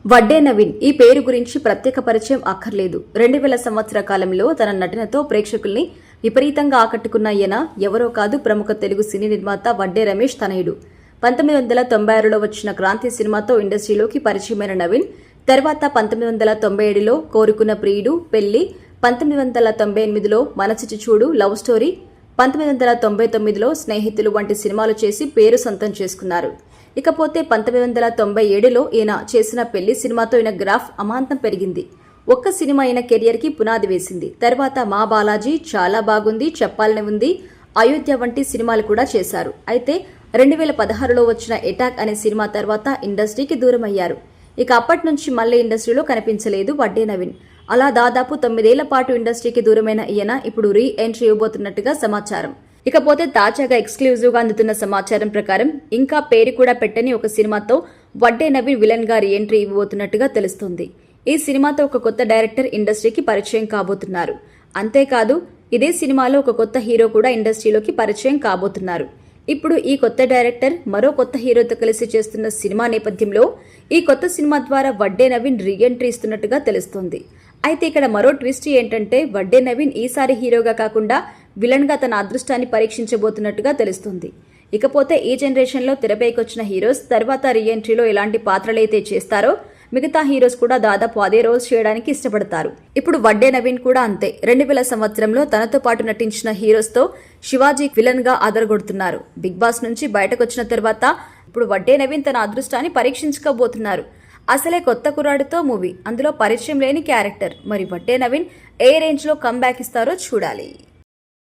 వడ్డే నవీన్ ఈ పేరు గురించి ప్రత్యేక పరిచయం అక్కర్లేదు. 2000 సంవత్సర కాలంలో తన నటనతో ప్రేక్షకుల్ని విపరీతంగా ఆకట్టుకున్న ఈయన ఎవరో కాదు, ప్రముఖ తెలుగు సినీ నిర్మాత వడ్డే రమేష్ తనయుడు. 1996లో వచ్చిన క్రాంతి సినిమాతో ఇండస్ట్రీలోకి పరిచయమైన నవీన్ తర్వాత 1997లో కోరుకున్న ప్రియుడు, పెళ్లి, 1998లో మనసిచి చూడు, లవ్ స్టోరీ, 1999లో స్నేహితులు వంటి సినిమాలు చేసి పేరు సొంతం చేసుకున్నారు. ఇకపోతే 1997లో ఈయన చేసిన పెళ్లి సినిమాతో ఈయన గ్రాఫ్ అమాంతం పెరిగింది. ఒక్క సినిమా ఈయన కెరియర్ కి పునాది వేసింది. తర్వాత మా బాలాజీ, చాలా బాగుంది, చెప్పాలని ఉంది, అయోధ్య వంటి సినిమాలు కూడా చేశారు. అయితే 2016లో వచ్చిన ఎటాక్ అనే సినిమా తర్వాత ఇండస్ట్రీకి దూరం అయ్యారు. ఇక అప్పటి నుంచి మళ్లీ ఇండస్ట్రీలో కనిపించలేదు వడ్డే నవీన్. అలా దాదాపు 9 ఏళ్ల పాటు ఇండస్ట్రీకి దూరమైన ఈయన ఇప్పుడు రీ ఎంట్రీ ఇవ్వబోతున్నట్టుగా సమాచారం. ఇకపోతే తాజాగా ఎక్స్క్లూజివ్ గా అందుతున్న సమాచారం ప్రకారం ఇంకా పేరు కూడా పెట్టని ఒక సినిమాతో వడ్డే నవీన్ విలన్ గా రీ ఎంట్రీ ఇవ్వబోతున్నట్టుగా తెలుస్తోంది. ఈ సినిమాతో ఒక కొత్త డైరెక్టర్ ఇండస్ట్రీకి పరిచయం కాబోతున్నారు. అంతేకాదు ఇదే సినిమాలో ఒక కొత్త హీరో కూడా ఇండస్ట్రీలోకి పరిచయం కాబోతున్నారు. ఇప్పుడు ఈ కొత్త డైరెక్టర్ మరో కొత్త హీరోతో కలిసి చేస్తున్న సినిమా నేపథ్యంలో ఈ కొత్త సినిమా ద్వారా వడ్డే నవీన్ రీ ఎంట్రీ ఇస్తున్నట్టుగా తెలుస్తోంది. అయితే ఇక్కడ మరో ట్విస్ట్ ఏంటంటే వడ్డే నవీన్ ఈసారి హీరోగా కాకుండా విలన్ గా తన అదృష్టాన్ని పరీక్షించబోతున్నట్టుగా తెలుస్తుంది. ఇకపోతే ఈ జనరేషన్ లో తెరపైకొచ్చిన హీరోస్ తర్వాత రీ ఎంట్రీలో ఎలాంటి పాత్రలైతే చేస్తారో మిగతా హీరోస్ కూడా దాదాపు అదే రోల్స్ చేయడానికి ఇష్టపడతారు. ఇప్పుడు వడ్డే నవీన్ కూడా అంతే. 2000 సంవత్సరంలో తనతో పాటు నటించిన హీరోస్ తో శివాజీ విలన్ గా అదరగొడుతున్నారు. బిగ్ బాస్ నుంచి బయటకొచ్చిన తర్వాత ఇప్పుడు వడ్డే నవీన్ తన అదృష్టాన్ని పరీక్షించుకోబోతున్నారు. అసలే కొత్త కుర్రాడితో మూవీ, అందులో పరిచయం లేని క్యారెక్టర్. మరి వడ్డే నవీన్ ఏ రేంజ్ లో కమ్ బ్యాక్ ఇస్తారో చూడాలి.